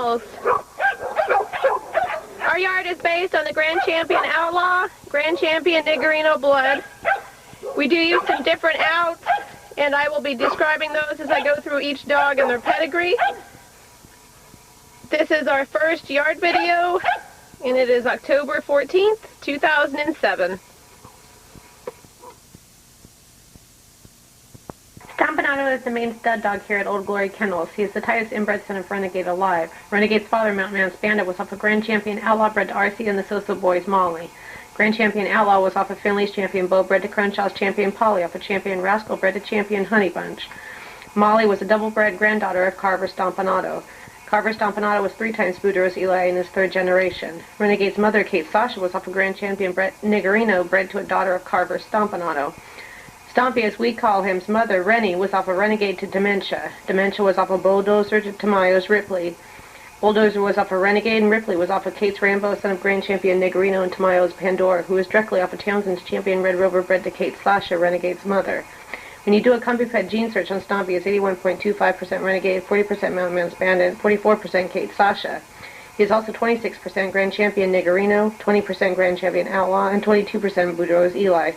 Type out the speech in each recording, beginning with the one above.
Kennels. Our yard is based on the Grand Champion Outlaw, Grand Champion Niggerino blood. We do use some different outs, and I will be describing those as I go through each dog and their pedigree. This is our first yard video, and it is October 14th, 2007. Stompanato is the main stud dog here at Old Glory Kennels. He is the tightest inbred son of Renegade alive. Renegade's father, Mountain Man's Bandit, was off of Grand Champion Outlaw, bred to RC and the Sosa Boys, Molly. Grand Champion Outlaw was off of Finley's Champion Beau, bred to Crenshaw's Champion Polly, off of Champion Rascal, bred to Champion Honey Bunch. Molly was a double-bred granddaughter of Carver Stompanato. Carver Stompanato was 3 times Boudreaux's Eli in his 3rd generation. Renegade's mother, Kate Sasha, was off of Grand Champion Niggerino, bred to a daughter of Carver Stompanato. Stompy, as we call him's mother, Rennie, was off of Renegade to Dementia. Dementia was off of Bulldozer to Tamayo's Ripley. Bulldozer was off of Renegade, and Ripley was off of Kate's Rambo, son of Grand Champion Niggerino and Tamayo's Pandora, who was directly off of Townsend's Champion Red Rover, bred to Kate Sasha, Renegade's mother. When you do a CompuFed gene search on Stompy, it's 81.25% Renegade, 40% Mountain Man's Bandit, 44% Kate Sasha. He is also 26% Grand Champion Niggerino, 20% Grand Champion Outlaw, and 22% Boudreaux's Eli.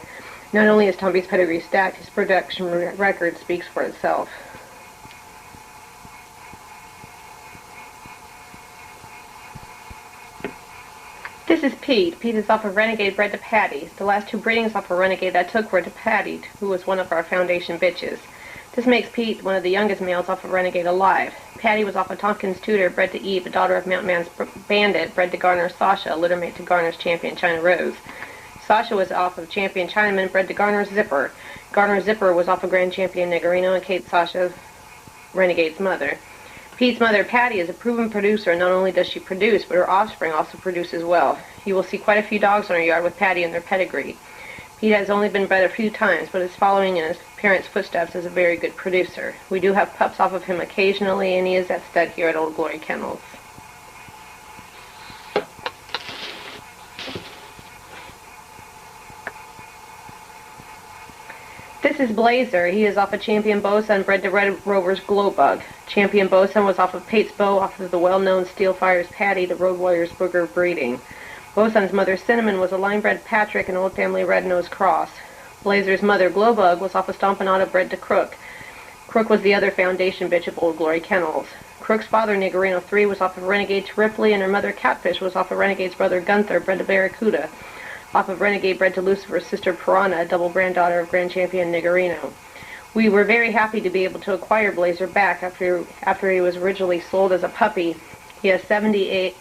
Not only is Stompy's pedigree stacked, his production record speaks for itself. This is Pete. Pete is off of Renegade, bred to Patty. The last 2 breedings off of Renegade I took were to Patty, who was one of our foundation bitches. This makes Pete one of the youngest males off of Renegade alive. Patty was off of Tompkins Tudor, bred to Eve, a daughter of Mountain Man's Bandit, bred to Garner's Sasha, a littermate to Garner's Champion China Rose. Sasha was off of Champion Chinaman, bred to Garner's Zipper. Garner's Zipper was off of Grand Champion Niggerino and Kate Sasha, Renegade's mother. Pete's mother, Patty, is a proven producer, and not only does she produce, but her offspring also produces well. You will see quite a few dogs on our yard with Patty and their pedigree. Pete has only been bred a few times, but is following in his parents' footsteps as a very good producer. We do have pups off of him occasionally, and he is that stud here at Old Glory Kennels. This is Blazer. He is off of Champion Beauson, bred to Red Rover's Glowbug. Champion Beauson was off of Pate's Bow, off of the well-known Steel Fire's Patty, the Road Warrior's Booger breeding. Beauson's mother, Cinnamon, was a line-bred Patrick and Old Family Red-Nosed Cross. Blazer's mother, Glowbug, was off of Stompanato, bred to Crook. Crook was the other foundation bitch of Old Glory Kennels. Crook's father, Niggerino III, was off of Renegade to Ripley, and her mother, Catfish, was off of Renegade's brother, Gunther, bred to Barracuda. Off of Renegade, bred to Lucifer's sister Piranha, a double granddaughter of Grand Champion Niggerino. We were very happy to be able to acquire Blazer back after he was originally sold as a puppy. He has 78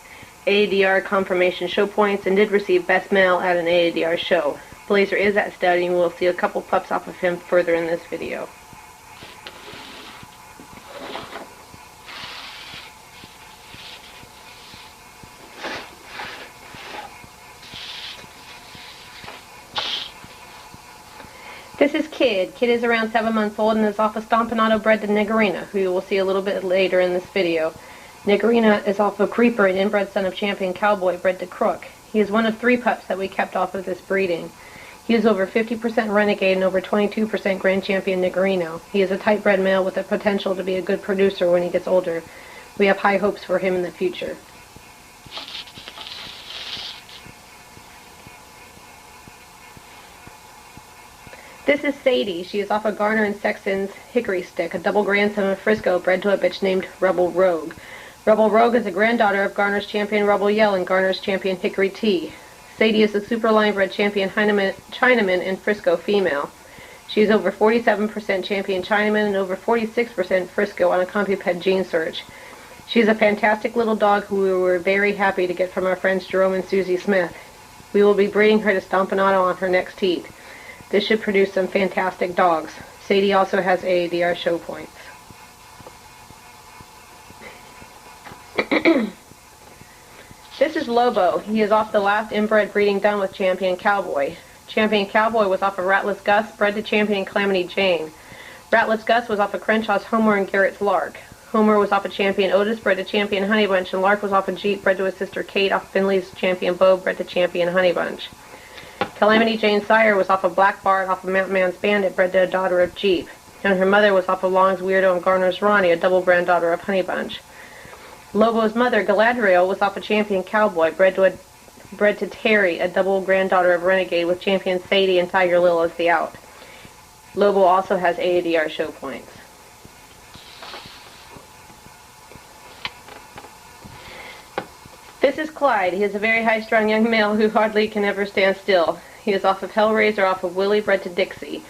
AADR confirmation show points and did receive Best Male at an AADR show. Blazer is that stud, and we'll see a couple pups off of him further in this video. This is Kid. Kid is around 7 months old and is off of Stompanato, bred to Niggerina, who you will see a little bit later in this video. Niggerina is off of Creeper, an inbred son of Champion Cowboy, bred to Crook. He is one of 3 pups that we kept off of this breeding. He is over 50% Renegade and over 22% Grand Champion Niggerino. He is a tight-bred male with the potential to be a good producer when he gets older. We have high hopes for him in the future. This is Sadie. She is off of Garner and Sexton's Hickory Stick, a double grandson of Frisco, bred to a bitch named Rebel Rogue. Rebel Rogue is a granddaughter of Garner's Champion Rebel Yell and Garner's Champion Hickory T. Sadie is a super line-bred Champion Chinaman and Frisco female. She is over 47% Champion Chinaman and over 46% Frisco on a CompuPed gene search. She is a fantastic little dog who we were very happy to get from our friends Jerome and Susie Smith. We will be breeding her to Stompanato on her next heat. This should produce some fantastic dogs. Sadie also has AADR show points. This is Lobo. He is off the last inbred breeding done with Champion Cowboy. Champion Cowboy was off of Ratless Gus, bred to Champion Calamity Jane. Ratless Gus was off of Crenshaw's Homer and Garrett's Lark. Homer was off of Champion Otis, bred to Champion Honey Bunch, and Lark was off of Jeep, bred to his sister Kate, off Finley's Champion Beau, bred to Champion Honey Bunch. Calamity Jane's sire was off of Black Bart, off of Mountain Man's Bandit, bred to a daughter of Jeep. And her mother was off of Long's Weirdo and Garner's Ronnie, a double granddaughter of Honey Bunch. Lobo's mother, Galadriel, was off a champion cowboy, bred to Terry, a double granddaughter of Renegade, with champion Sadie and Tiger Lil as the out. Lobo also has AADR show points. This is Clyde. He is a very high-strung young male who hardly can ever stand still. He is off of Hellraiser, off of Willie, bred to Dixie.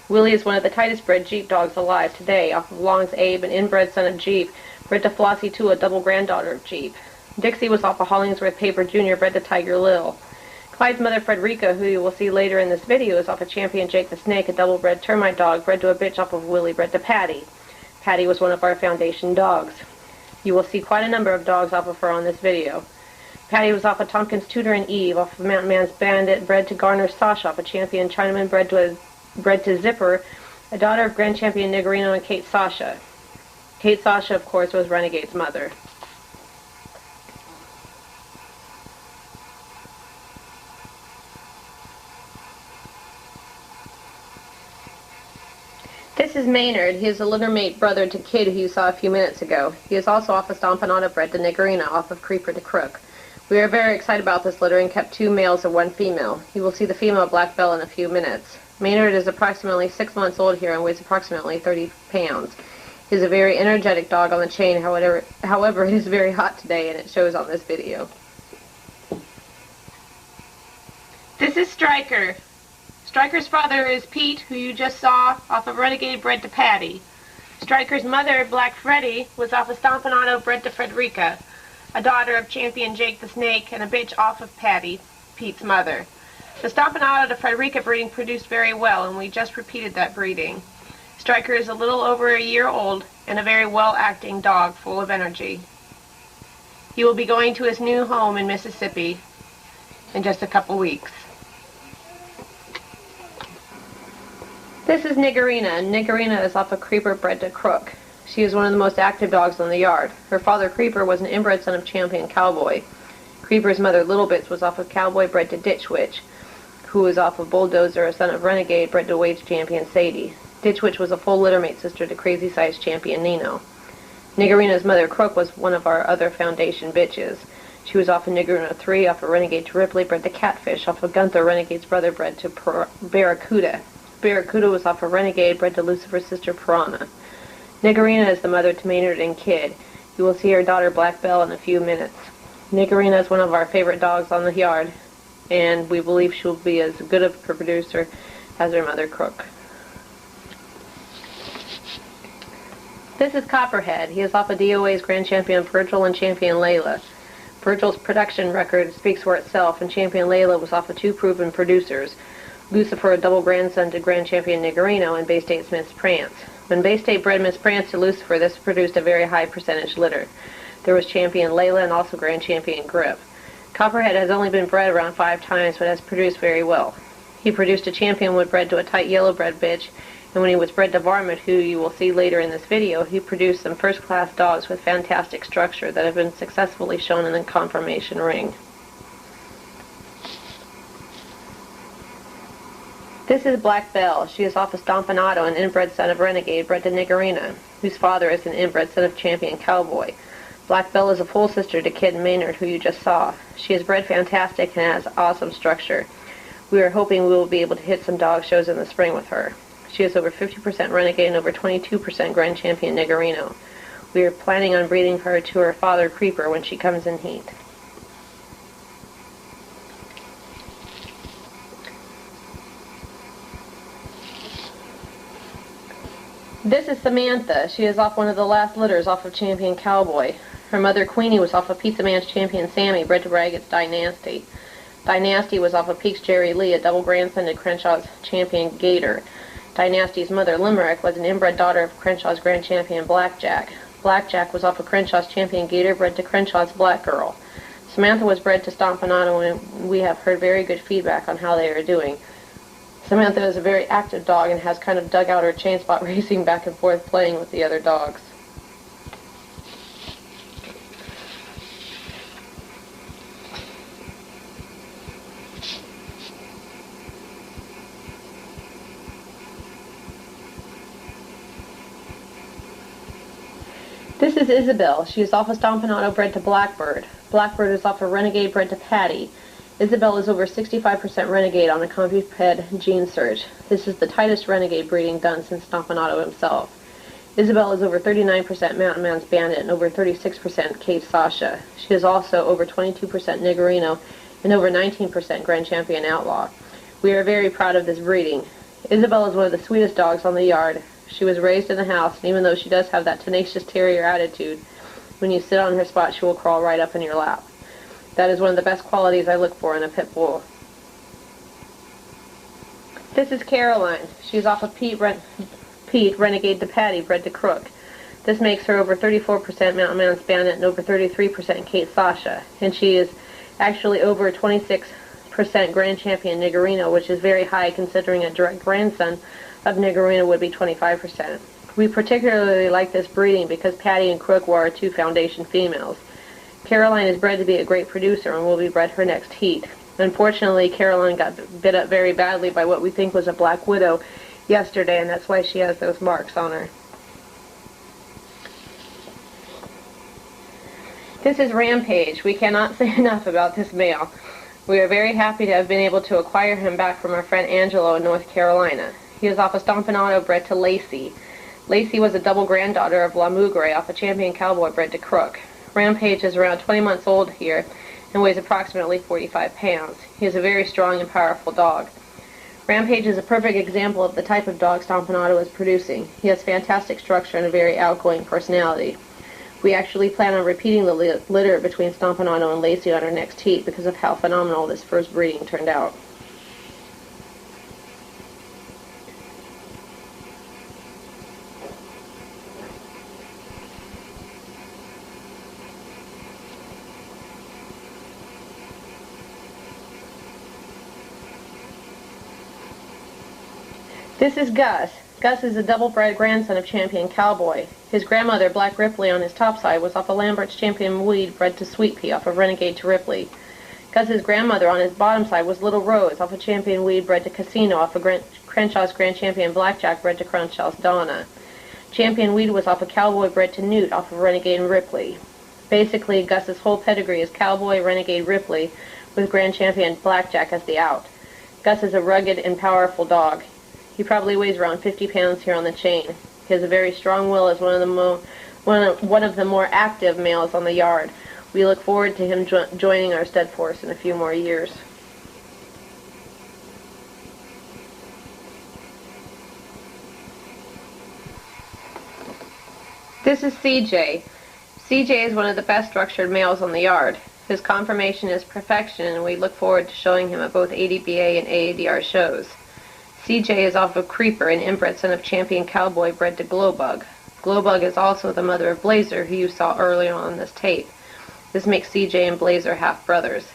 Willie is one of the tightest bred Jeep dogs alive today, off of Long's Abe, an inbred son of Jeep, bred to Flossie too, a double granddaughter of Jeep. Dixie was off of Hollingsworth Paper Jr., bred to Tiger Lil. Clyde's mother, Frederica, who you will see later in this video, is off of champion Jake the Snake, a double-bred termite dog, bred to a bitch off of Willie, bred to Patty. Patty was one of our foundation dogs. You will see quite a number of dogs off of her on this video. Patty was off of Tompkins Tudor and Eve, off of Mountain Man's Bandit, bred to Garner's Sasha, off a champion Chinaman, bred to Zipper, a daughter of Grand Champion Niggerino and Kate Sasha. Kate Sasha, of course, was Renegade's mother. This is Maynard. He is a littermate brother to Kid, who you saw a few minutes ago. He is also off of Stompanada, bred to Niggerina, off of Creeper to Crook. We are very excited about this litter and kept 2 males and 1 female. You will see the female Black Belle in a few minutes. Maynard is approximately 6 months old here and weighs approximately 30 pounds. He is a very energetic dog on the chain, however it is very hot today and it shows on this video. This is Striker. Striker's father is Pete, who you just saw, off of Renegade, bred to Patty. Striker's mother, Black Freddy, was off of Stompanado, bred to Frederica, a daughter of champion Jake the Snake and a bitch off of Patty, Pete's mother. The Stompanado to Frederica breeding produced very well, and we just repeated that breeding. Striker is a little over a year old and a very well-acting dog full of energy. He will be going to his new home in Mississippi in just a couple weeks. This is Niggerina, and Niggerina is off a Creeper, bred to Crook. She is one of the most active dogs in the yard. Her father, Creeper, was an inbred son of champion Cowboy. Creeper's mother, Little Bits, was off of Cowboy, bred to Ditch Witch, who was off of Bulldozer, a son of Renegade, bred to Wage champion Sadie. Ditch Witch was a full littermate sister to Crazy Size champion Nino. Niggerina's mother, Crook, was one of our other foundation bitches. She was off of Niggerina 3, off of Renegade to Ripley, bred to Catfish, off of Gunther, Renegade's brother, bred to Barracuda. Barracuda was off of Renegade, bred to Lucifer's sister Piranha. Niggerina is the mother to Maynard and Kid. You will see her daughter Black Belle in a few minutes. Niggerina is one of our favorite dogs on the yard, and we believe she will be as good of a producer as her mother Crook. This is Copperhead. He is off of DOA's Grand Champion Virgil and Champion Layla. Virgil's production record speaks for itself, and Champion Layla was off of 2 proven producers. Lucifer, a double grandson to Grand Champion Niggerino, and Bay State's Miss Prance. When Bay State bred Miss Prance to Lucifer, this produced a very high percentage litter. There was Champion Layla and also Grand Champion Grip. Copperhead has only been bred around 5 times, but has produced very well. He produced a champion when bred to a tight yellow-bred bitch, and when he was bred to Varmint, who you will see later in this video, he produced some first-class dogs with fantastic structure that have been successfully shown in the conformation ring. This is Black Belle. She is off of Stompanado, an inbred son of Renegade, bred to Niggerina, whose father is an inbred son of Champion Cowboy. Black Belle is a full sister to Kid Maynard, who you just saw. She is bred fantastic and has awesome structure. We are hoping we will be able to hit some dog shows in the spring with her. She is over 50% Renegade and over 22% Grand Champion Niggerino. We are planning on breeding her to her father Creeper when she comes in heat. This is Samantha. She is off one of the last litters off of Champion Cowboy. Her mother Queenie was off of Pizza Man's Champion Sammy, bred to Ragged's Dynasty. Dynasty was off of Peak's Jerry Lee, a double grandson to Crenshaw's Champion Gator. Dynasty's mother Limerick was an inbred daughter of Crenshaw's Grand Champion Blackjack. Blackjack was off of Crenshaw's Champion Gator, bred to Crenshaw's Black Girl. Samantha was bred to Stompanado, and we have heard very good feedback on how they are doing. Samantha is a very active dog and has kind of dug out her chain spot racing back and forth playing with the other dogs. This is Isabel. She is off a Stompanato bred to Blackbird. Blackbird is off a Renegade bred to Patty. Isabel is over 65% Renegade on a CompuPed gene search. This is the tightest Renegade breeding done since Stompanato himself. Isabel is over 39% Mountain Man's Bandit and over 36% Kate Sasha. She is also over 22% Niggerino and over 19% Grand Champion Outlaw. We are very proud of this breeding. Isabel is one of the sweetest dogs on the yard. She was raised in the house, and even though she does have that tenacious terrier attitude, when you sit on her spot, she will crawl right up in your lap. That is one of the best qualities I look for in a pit bull. This is Caroline. She's off of Pete, Renegade to Patty, bred to Crook. This makes her over 34% Mountain Man's Bandit and over 33% Kate Sasha, and she is actually over 26% Grand Champion Niggerino, which is very high considering a direct grandson of Niggerino would be 25%. We particularly like this breeding because Patty and Crook were our two foundation females. Caroline is bred to be a great producer and will be bred her next heat. Unfortunately, Caroline got bit up very badly by what we think was a black widow yesterday, and that's why she has those marks on her. This is Rampage. We cannot say enough about this male. We are very happy to have been able to acquire him back from our friend Angelo in North Carolina. He is off a Stompanato bred to Lacey. Lacey was a double granddaughter of La Mugre off a Champion Cowboy bred to Crook. Rampage is around 20 months old here and weighs approximately 45 pounds. He is a very strong and powerful dog. Rampage is a perfect example of the type of dog Stompanato is producing. He has fantastic structure and a very outgoing personality. We actually plan on repeating the litter between Stompanato and Lacey on our next heat because of how phenomenal this first breeding turned out. This is Gus. Gus is a double-bred grandson of Champion Cowboy. His grandmother, Black Ripley, on his top side was off of Lambert's Champion Weed bred to Sweet Pea off of Renegade to Ripley. Gus's grandmother on his bottom side was Little Rose off of Champion Weed bred to Casino off of Crenshaw's Grand Champion Blackjack bred to Crenshaw's Donna. Champion Weed was off of Cowboy bred to Newt off of Renegade and Ripley. Basically, Gus's whole pedigree is Cowboy, Renegade, Ripley, with Grand Champion Blackjack as the out. Gus is a rugged and powerful dog. He probably weighs around 50 pounds here on the chain. He has a very strong will as one of the more active males on the yard. We look forward to him joining our stud force in a few more years. This is CJ. CJ is one of the best structured males on the yard. His conformation is perfection, and we look forward to showing him at both ADBA and AADR shows. CJ is off of Creeper, an inbred son of Champion Cowboy bred to Glowbug. Glowbug is also the mother of Blazer, who you saw earlier on this tape. This makes CJ and Blazer half-brothers.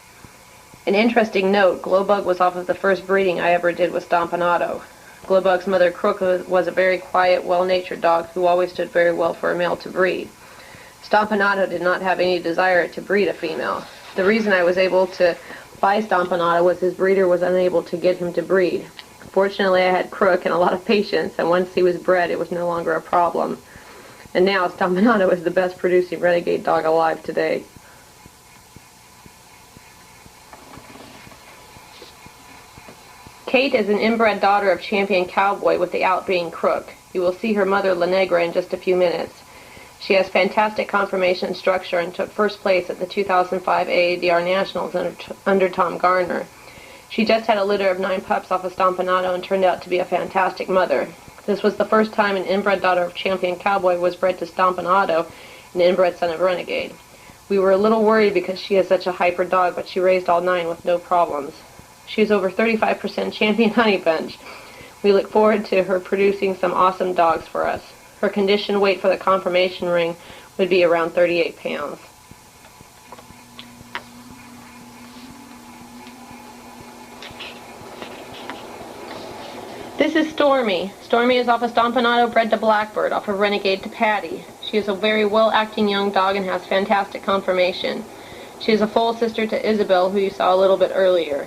An interesting note, Glowbug was off of the first breeding I ever did with Stompanato. Glowbug's mother, Crook, was a very quiet, well-natured dog who always stood very well for a male to breed. Stompanato did not have any desire to breed a female. The reason I was able to buy Stompanato was his breeder was unable to get him to breed. Fortunately, I had Crook and a lot of patience, and once he was bred, it was no longer a problem. And now, Stompanato is the best producing renegade dog alive today. Kate is an inbred daughter of Champion Cowboy with the out being Crook. You will see her mother, La Negra, in just a few minutes. She has fantastic conformation and structure and took first place at the 2005 AADR Nationals under Tom Garner. She just had a litter of 9 pups off of Stompanato and turned out to be a fantastic mother. This was the first time an inbred daughter of Champion Cowboy was bred to Stompanato, an inbred son of Renegade. We were a little worried because she is such a hyper dog, but she raised all 9 with no problems. She is over 35% Champion Honey Bunch. We look forward to her producing some awesome dogs for us. Her conditioned weight for the conformation ring would be around 38 pounds. This is Stormy. Stormy is off a Stompanato bred to Blackbird, off a Renegade to Patty. She is a very well-acting young dog and has fantastic conformation. She is a full sister to Isabel, who you saw a little bit earlier.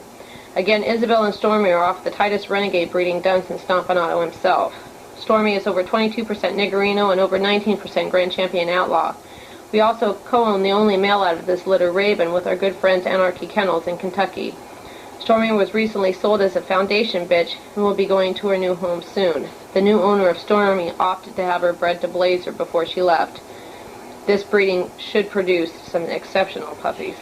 Again, Isabel and Stormy are off the tightest Renegade breeding done since Stompanato himself. Stormy is over 22% Niggerino and over 19% Grand Champion Outlaw. We also co-own the only male out of this litter, Raven, with our good friends Anarchy Kennels in Kentucky. Stormy was recently sold as a foundation bitch and will be going to her new home soon. The new owner of Stormy opted to have her bred to Blazer before she left. This breeding should produce some exceptional puppies.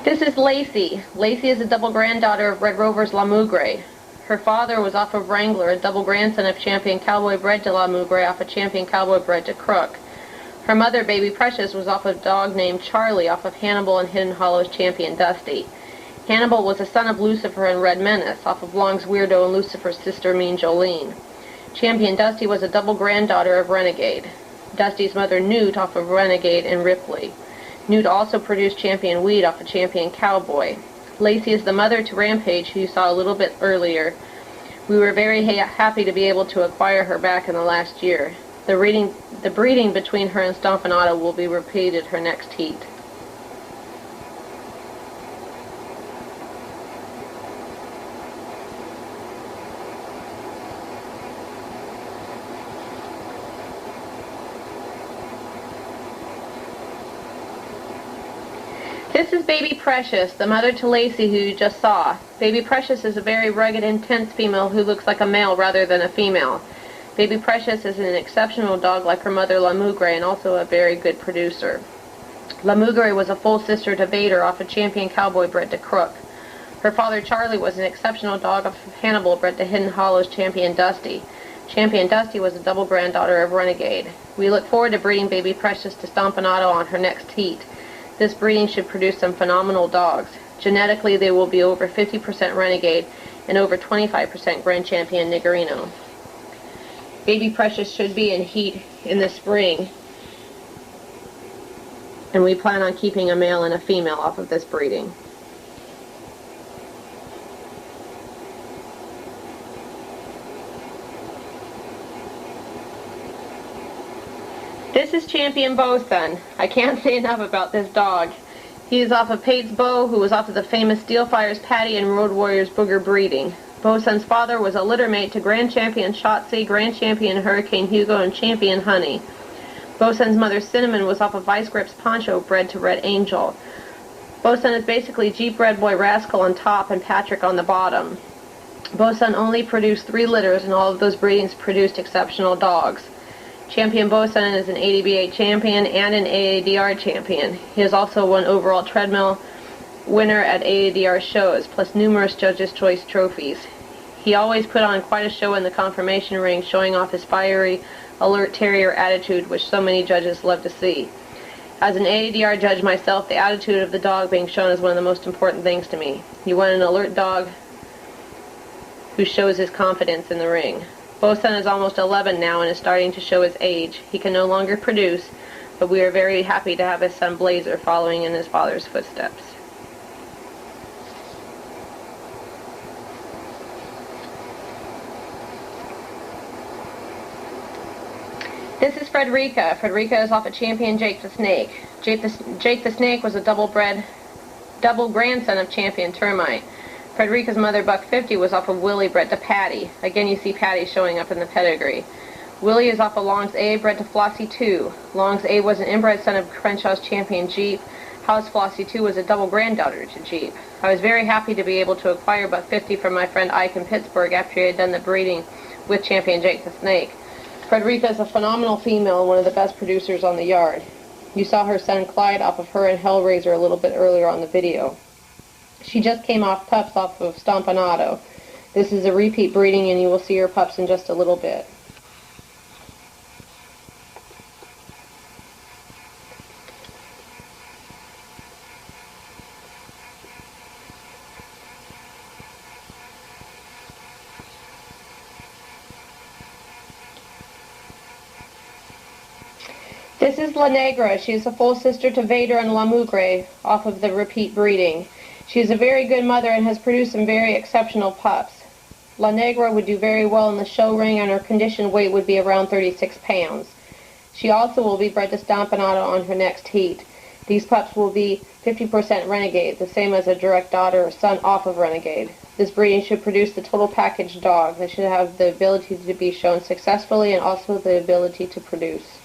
This is Lacey. Lacey is a double granddaughter of Red Rover's La Mugre. Her father was off of Wrangler, a double grandson of Champion Cowboy bred to La Mugre off of Champion Cowboy bred to Crook. Her mother, Baby Precious, was off of a dog named Charlie off of Hannibal and Hidden Hollow's Champion Dusty. Hannibal was a son of Lucifer and Red Menace off of Long's Weirdo and Lucifer's sister Mean Jolene. Champion Dusty was a double granddaughter of Renegade. Dusty's mother, Newt, off of Renegade and Ripley. Newt also produced Champion Weed off of Champion Cowboy. Lacey is the mother to Rampage, who you saw a little bit earlier. We were very happy to be able to acquire her back in the last year. The breeding between her and Stompanato will be repeated her next heat. This is Baby Precious, the mother to Lacey, who you just saw. Baby Precious is a very rugged, intense female who looks like a male rather than a female. Baby Precious is an exceptional dog like her mother La Mugre and also a very good producer. La Mugre was a full sister to Vader off of Champion Cowboy bred to Crook. Her father Charlie was an exceptional dog off of Hannibal bred to Hidden Hollow's Champion Dusty. Champion Dusty was a double granddaughter of Renegade. We look forward to breeding Baby Precious to Stompanato on her next heat. This breeding should produce some phenomenal dogs. Genetically, they will be over 50% Renegade and over 25% Grand Champion Niggerino. Baby Precious should be in heat in the spring, and we plan on keeping a male and a female off of this breeding. This is Champion Bosun. I can't say enough about this dog. He is off of Pate's Beau, who was off of the famous Steelfire's Patty and Road Warrior's Booger breeding. Bosun's father was a littermate to Grand Champion Shotzi, Grand Champion Hurricane Hugo, and Champion Honey. Bosun's mother Cinnamon was off of Vice Grip's Poncho bred to Red Angel. Bosun is basically Jeep Red Boy Rascal on top and Patrick on the bottom. Bosun only produced 3 litters, and all of those breedings produced exceptional dogs. Champion Bosun is an ADBA champion and an AADR champion. He is also one overall treadmill winner at AADR shows, plus numerous Judges' Choice trophies. He always put on quite a show in the conformation ring, showing off his fiery, alert terrier attitude, which so many judges love to see. As an AADR judge myself, the attitude of the dog being shown is one of the most important things to me. You want an alert dog who shows his confidence in the ring. Bosun is almost 11 now and is starting to show his age. He can no longer produce, but we are very happy to have his son Blazer following in his father's footsteps. This is Frederica. Frederica is off of Champion Jake the Snake. Jake the Snake was a double grandson of Champion Termite. Frederica's mother, Buck 50, was off of Willie bred to Patty. Again, you see Patty showing up in the pedigree. Willie is off of Long's A bred to Flossie 2. Long's A was an inbred son of Crenshaw's Champion Jeep. House Flossie 2 was a double granddaughter to Jeep. I was very happy to be able to acquire Buck 50 from my friend Ike in Pittsburgh after he had done the breeding with Champion Jake the Snake. Frederica is a phenomenal female and one of the best producers on the yard. You saw her son Clyde off of her and Hellraiser a little bit earlier on the video. She just came off pups off of Stompanato. This is a repeat breeding, and you will see her pups in just a little bit. This is La Negra. She is a full sister to Vader and La Mugre off of the repeat breeding. She is a very good mother and has produced some very exceptional pups. La Negra would do very well in the show ring, and her conditioned weight would be around 36 pounds. She also will be bred to Stompanato on her next heat. These pups will be 50% Renegade, the same as a direct daughter or son off of Renegade. This breeding should produce the total package dog that should have the ability to be shown successfully and also the ability to produce.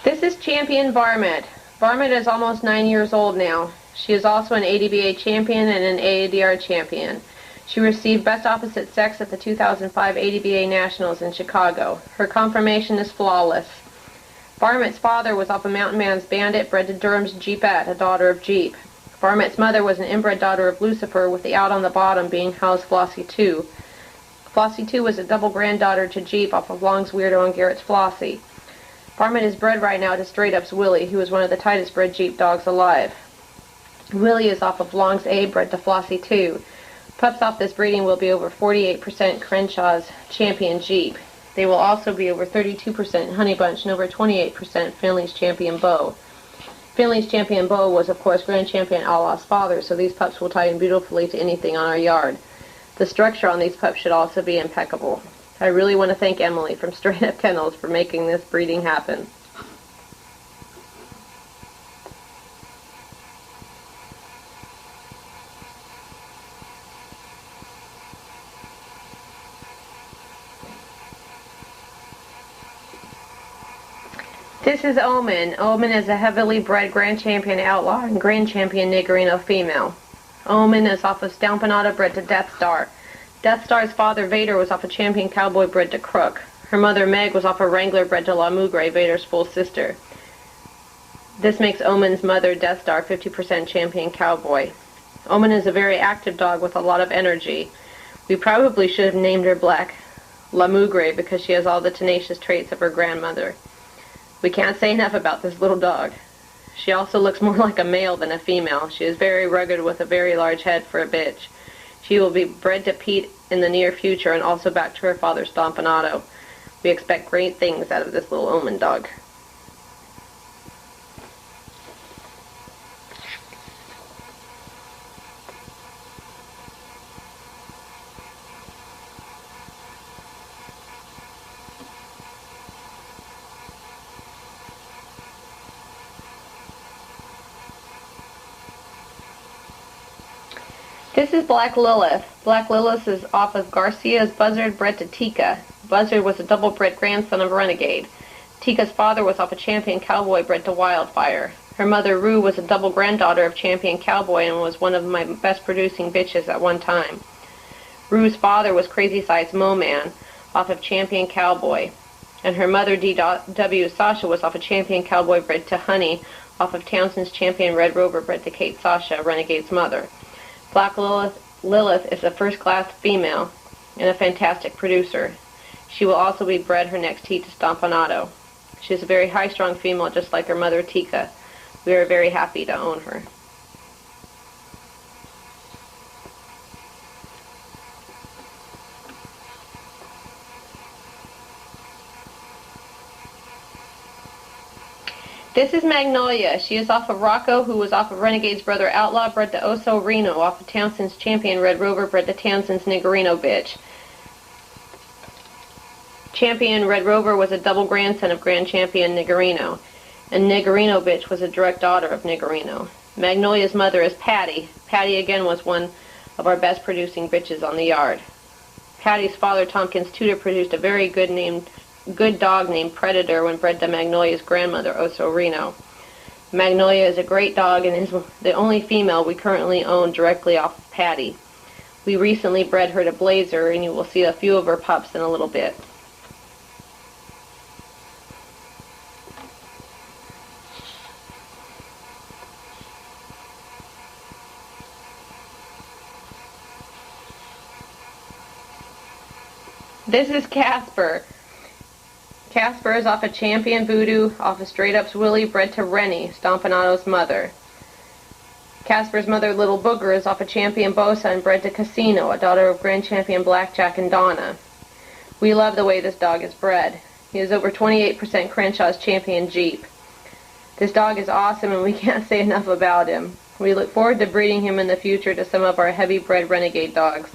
This is Champion Varmint. Varmint is almost 9 years old now. She is also an ADBA champion and an AADR champion. She received Best Opposite Sex at the 2005 ADBA Nationals in Chicago. Her conformation is flawless. Varmint's father was off of Mountain Man's Bandit, bred to Durham's Jeepette, a daughter of Jeep. Varmint's mother was an inbred daughter of Lucifer, with the out on the bottom being housed Flossie 2. Flossie 2 was a double granddaughter to Jeep off of Long's Weirdo and Garrett's Flossie. Varmint is bred right now to Straight Up's Willie, who is one of the tightest bred Jeep dogs alive. Willie is off of Long's A, bred to Flossie 2. Pups off this breeding will be over 48% Crenshaw's Champion Jeep. They will also be over 32% Honey Bunch and over 28% Finley's Champion Beau. Finley's Champion Beau was, of course, Grand Champion Outlaw's father, so these pups will tie in beautifully to anything on our yard. The structure on these pups should also be impeccable. I really want to thank Emily from Straight Up Kennels for making this breeding happen. This is Omen. Omen is a heavily bred Grand Champion Outlaw and Grand Champion Niggerino female. Omen is off of Stampanada, bred to Death Star. Death Star's father, Vader, was off a Champion Cowboy bred to Crook. Her mother, Meg, was off a Wrangler bred to La Mugre, Vader's full sister. This makes Omen's mother, Death Star, 50% Champion Cowboy. Omen is a very active dog with a lot of energy. We probably should have named her Black La Mugre because she has all the tenacious traits of her grandmother. We can't say enough about this little dog. She also looks more like a male than a female. She is very rugged with a very large head for a bitch. She will be bred to Pete in the near future and also back to her father, Stompanato. We expect great things out of this little Omen dog. This is Black Lilith. Black Lilith is off of Garcia's Buzzard, bred to Tika. Buzzard was a double-bred grandson of Renegade. Tika's father was off a Champion Cowboy bred to Wildfire. Her mother, Rue, was a double granddaughter of Champion Cowboy and was one of my best-producing bitches at one time. Rue's father was Crazy Size Mo-Man, off of Champion Cowboy. And her mother, D.W. Sasha, was off a Champion Cowboy bred to Honey, off of Townsend's Champion Red Rover bred to Kate Sasha, Renegade's mother. Black Lilith is a first-class female and a fantastic producer. She will also be bred her next heat to Stompanato. She is a very high-strung female, just like her mother, Tika. We are very happy to own her. This is Magnolia. She is off of Rocco, who was off of Renegade's brother Outlaw, bred to Oso Reno, off of Townsend's Champion Red Rover, bred to Townsend's Niggerino bitch. Champion Red Rover was a double grandson of Grand Champion Niggerino, and Niggerino bitch was a direct daughter of Niggerino. Magnolia's mother is Patty. Patty again was one of our best producing bitches on the yard. Patty's father, Tompkins Tudor, produced a very good dog named Predator when bred to Magnolia's grandmother, Oso Reno. Magnolia is a great dog and is the only female we currently own directly off of Patty. We recently bred her to Blazer, and you will see a few of her pups in a little bit. This is Casper. Casper is off a Champion Voodoo, off a Straight Up's Willie, bred to Rennie, Stompanato's mother. Casper's mother, Little Booger, is off a Champion Bosa and bred to Casino, a daughter of Grand Champion Blackjack and Donna. We love the way this dog is bred. He is over 28% Crenshaw's Champion Jeep. This dog is awesome and we can't say enough about him. We look forward to breeding him in the future to some of our heavy-bred renegade dogs.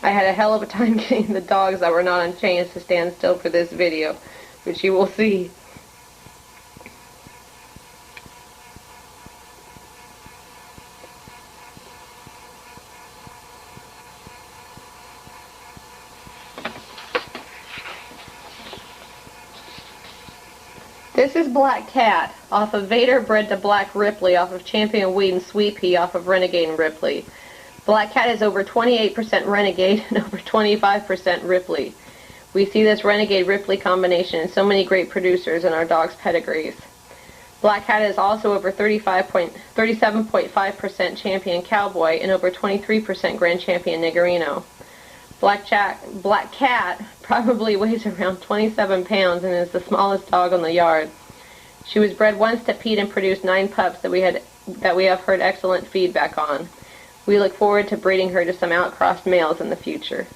I had a hell of a time getting the dogs that were not on chains to stand still for this video, which you will see. This is Black Cat, off of Vader, bred to Black Ripley, off of Champion Weed and Sweet Pea, off of Renegade and Ripley. Black Cat is over 28% Renegade and over 25% Ripley. We see this Renegade-Ripley combination in so many great producers in our dogs' pedigrees. Black Cat is also over 37.5% Champion Cowboy and over 23% Grand Champion Niggerino. Black Cat probably weighs around 27 pounds and is the smallest dog on the yard. She was bred once to Pete and produced 9 pups that we have heard excellent feedback on. We look forward to breeding her to some outcrossed males in the future.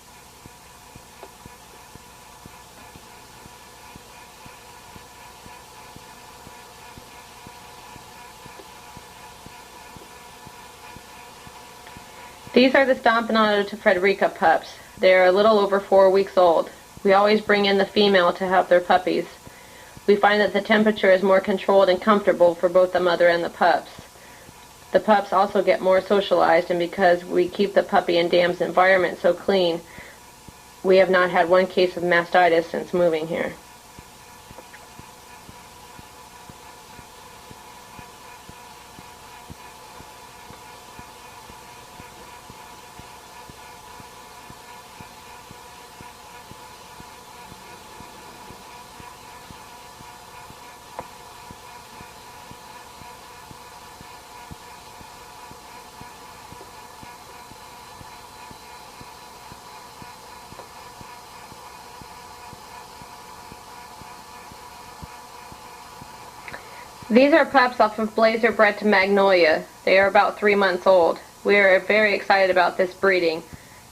These are the Stompin' Auto to Frederica pups. They are a little over 4 weeks old. We always bring in the female to have their puppies. We find that the temperature is more controlled and comfortable for both the mother and the pups. The pups also get more socialized, and because we keep the puppy and dam's environment so clean, we have not had one case of mastitis since moving here. These are pups off of Blazer bred to Magnolia. They are about 3 months old. We are very excited about this breeding.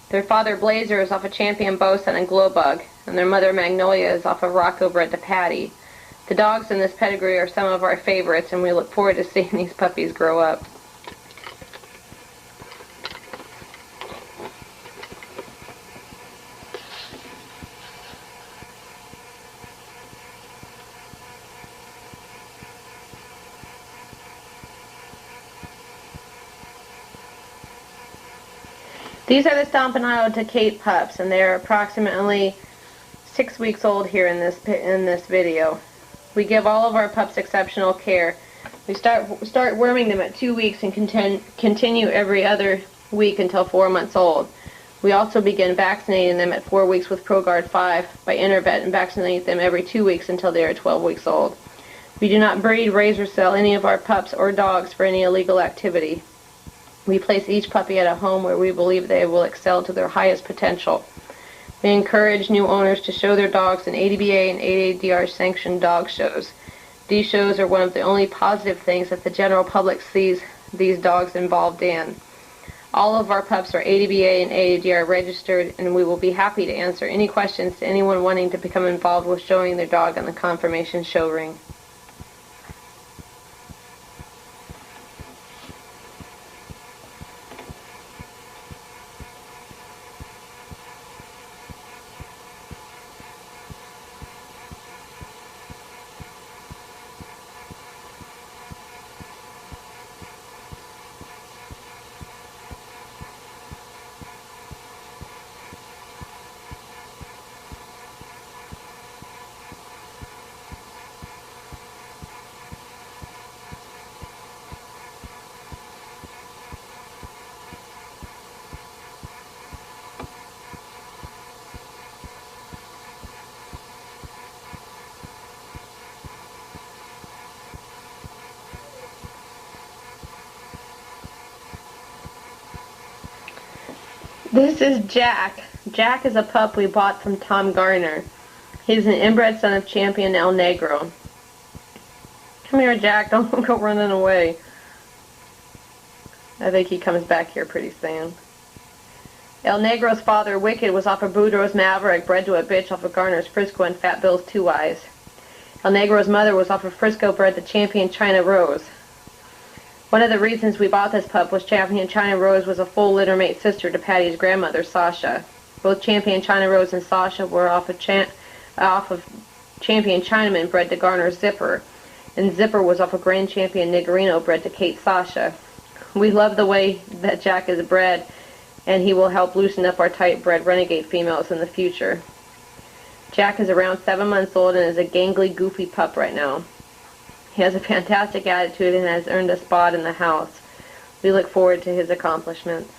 Their father Blazer is off of Champion Bosun and Glowbug, and their mother Magnolia is off of Rocco bred to Patty. The dogs in this pedigree are some of our favorites, and we look forward to seeing these puppies grow up. These are the Stompin' Auto to Kate pups, and they are approximately 6 weeks old here in this video. We give all of our pups exceptional care. We start worming them at 2 weeks and continue every other week until 4 months old. We also begin vaccinating them at 4 weeks with ProGuard 5 by Intervet and vaccinate them every 2 weeks until they are 12 weeks old. We do not breed, raise, or sell any of our pups or dogs for any illegal activity. We place each puppy at a home where we believe they will excel to their highest potential. We encourage new owners to show their dogs in ADBA and AADR sanctioned dog shows. These shows are one of the only positive things that the general public sees these dogs involved in. All of our pups are ADBA and AADR registered, and we will be happy to answer any questions to anyone wanting to become involved with showing their dog on the confirmation show ring. This is Jack. Jack is a pup we bought from Tom Garner. He's an inbred son of Champion El Negro. Come here, Jack. Don't go running away. I think he comes back here pretty soon. El Negro's father, Wicked, was off of Boudreaux's Maverick, bred to a bitch off of Garner's Frisco and Fat Bill's Two Eyes. El Negro's mother was off of Frisco, bred to Champion China Rose. One of the reasons we bought this pup was Champion China Rose was a full littermate sister to Patty's grandmother, Sasha. Both Champion China Rose and Sasha were off of Champion Chinaman, bred to Garner's Zipper, and Zipper was off of Grand Champion Niggerino, bred to Kate Sasha. We love the way that Jack is bred, and he will help loosen up our tight-bred renegade females in the future. Jack is around 7 months old and is a gangly, goofy pup right now. He has a fantastic attitude and has earned a spot in the house. We look forward to his accomplishments.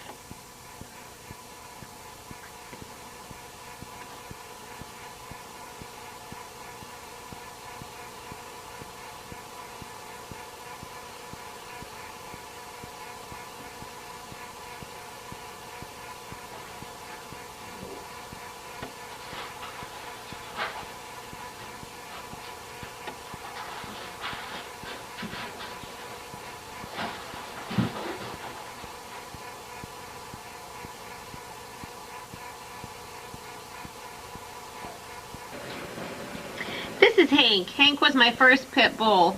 This is Hank. Hank was my first pit bull.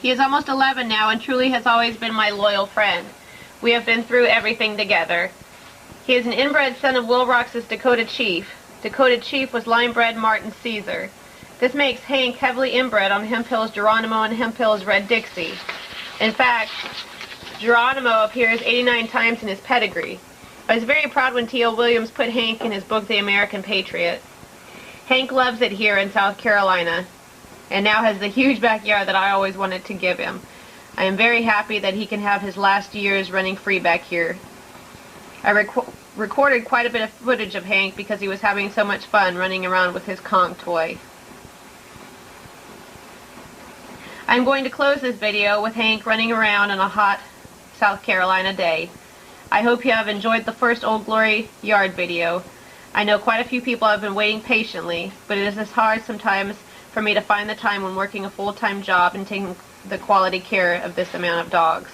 He is almost 11 now and truly has always been my loyal friend. We have been through everything together. He is an inbred son of Will Rox's Dakota Chief. Dakota Chief was line-bred Martin Caesar. This makes Hank heavily inbred on Hemphill's Geronimo and Hemphill's Red Dixie. In fact, Geronimo appears 89 times in his pedigree. I was very proud when T.L. Williams put Hank in his book, The American Patriot. Hank loves it here in South Carolina, and now has the huge backyard that I always wanted to give him. I am very happy that he can have his last years running free back here. I recorded quite a bit of footage of Hank because he was having so much fun running around with his Kong toy. I'm going to close this video with Hank running around on a hot South Carolina day. I hope you have enjoyed the first Old Glory yard video. I know quite a few people have been waiting patiently, but it is hard sometimes for me to find the time when working a full-time job and taking the quality care of this amount of dogs.